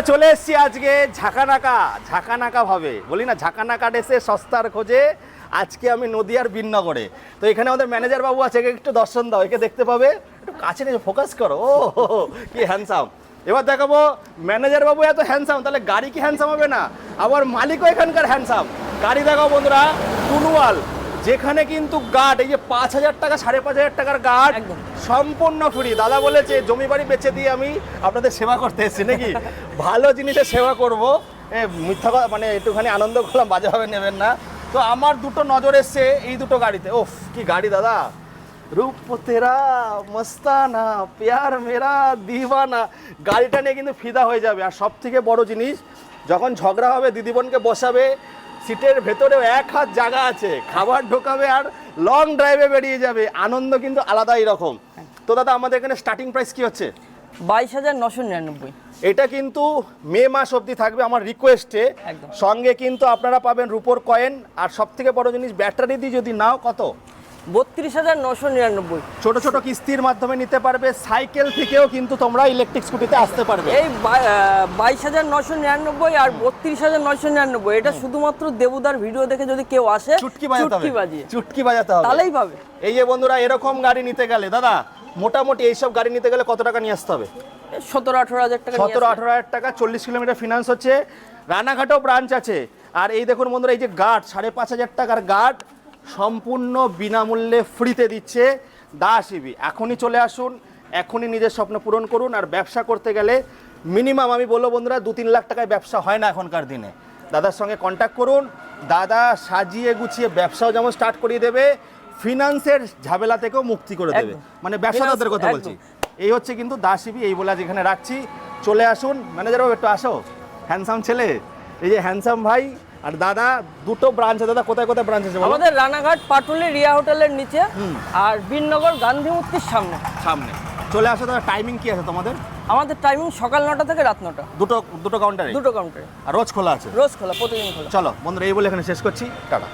চলে এসেছি আজকে ঝাঁকানাকা ভাবে বলি না, ঝাঁকানাকা ডেসে সস্তার খোঁজে। আজকে আমি নদিয়ার বিননগরে। তো এখানে আমাদের ম্যানেজার বাবু আছে, একে একটু দর্শন দাও, একে দেখতে পাবে, একটু কাছে নিয়ে ফোকাস করো। ও কি হ্যান্ডসাম। এবার দেখাবো ম্যানেজার বাবু এত হ্যান্ডসাম, তাহলে গাড়ি কি হ্যান্ডসাম হবে না? আবার মালিকও এখানকার হ্যান্ডসাম। গাড়ি দেখাও বন্ধুরা, টুনওয়াল, যেখানে কিন্তু গার্ড, এই যে 5,000 টাকা 5,500 টাকার গার্ড সম্পূর্ণ ফ্রি। দাদা বলেছে জমি বাড়ি বেচে দিয়ে আমি আপনাদের সেবা করতে এসেছি নাকি। ভালো জিনিসের সেবা করবো, মিথ্যা মানে একটুখানি আনন্দ করলাম, বাজেভাবে নেবেন না। তো আমার দুটো নজর এসছে এই দুটো গাড়িতে। ওফ কি গাড়ি দাদা, রূপ তেরা মস্তানা প্যার মেরা দিওয়ানা। গাড়িটা নিয়ে কিন্তু ফিদা হয়ে যাবে। আর সব থেকে বড় জিনিস, যখন ঝগড়া হবে দিদিবোনকে বসাবে, সিটের ভেতরেও 1 হাত জায়গা আছে, খাবার ঢোকাবে আর লং ড্রাইভে বেরিয়ে যাবে। আনন্দ কিন্তু আলাদাই রকম। তো দাদা আমাদের এখানে স্টার্টিং প্রাইস কি হচ্ছে? 22,999। এটা কিন্তু মে মাস অবধি থাকবে আমার রিকোয়েস্টে। সঙ্গে কিন্তু আপনারা পাবেন রুপোর কয়েন। আর সব থেকে বড় জিনিস, ব্যাটারি দিয়ে যদি নাও কত? 32,999। ছোট ছোট কিস্তির মাধ্যমে নিতে পারবে। সাইকেল থেকেও কিন্তু তোমরা ইলেকট্রিক স্কুটিতে আসতে পারবে। এই 22,999 আর 32,999, এটা শুধুমাত্র দেবুদার ভিডিও দেখে যদি কেউ আসে, চুটকি বাজাতে হবে, তাহলেই পাবে। এই যে বন্ধুরা, এরকম গাড়ি নিতে গেলে দাদা মোটামুটি এইসব গাড়ি নিতে গেলে কত টাকা নিয়ে আসতে হবে? 17-18 হাজার টাকা। 17-18 টাকা। 40 কিলোমিটার ফিনান্স হচ্ছে। রানাঘাটেও ব্রাঞ্চ আছে। আর এই দেখুন বন্ধুরা, এই যে গার্ড, 5,500 টাকার গার্ড সম্পূর্ণ বিনামূল্যে ফ্রিতে দিচ্ছে দাস ইভি। এখনই চলে আসুন, এখনই নিজের স্বপ্ন পূরণ করুন। আর ব্যবসা করতে গেলে মিনিমাম আমি বলবো বন্ধুরা 2-3 লাখ টাকায় ব্যবসা হয় না এখনকার দিনে। দাদার সঙ্গে কন্ট্যাক্ট করুন, দাদা সাজিয়ে গুছিয়ে ব্যবসাও যেমন স্টার্ট করিয়ে দেবে, ফিনান্সের ঝামেলা থেকেও মুক্তি করে দেবে। মানে ব্যবসাদারদের কথা বলছি। এই হচ্ছে কিন্তু দাস ইভি। এই বলে আজ এখানে রাখছি, চলে আসুন। ম্যানেজার বাবু একটু আসো, হ্যান্ডসাম ছেলে, এই যে হ্যান্ডসাম ভাই। আর দাদা দুটো ব্রাঞ্চ আছে। দাদা কোথায় কোথায় ব্রাঞ্চ আছে? আমাদের রানাঘাট পাটুলি রিয়া হোটেলের নিচে, আর বিননগর গান্ধী মূর্তির সামনে। চলে আসো। দাদা টাইমিং কি আছে তোমাদের? আমাদের টাইমিং সকাল 9টা থেকে রাত 9টা। দুটো কাউন্টারে? দুটো কাউন্টারে। আর রোজ খোলা আছে? রোজ খোলা, প্রতিদিন খোলা। চলো বন্ধুরা, এই বলে এখানে শেষ করছি। টাটা।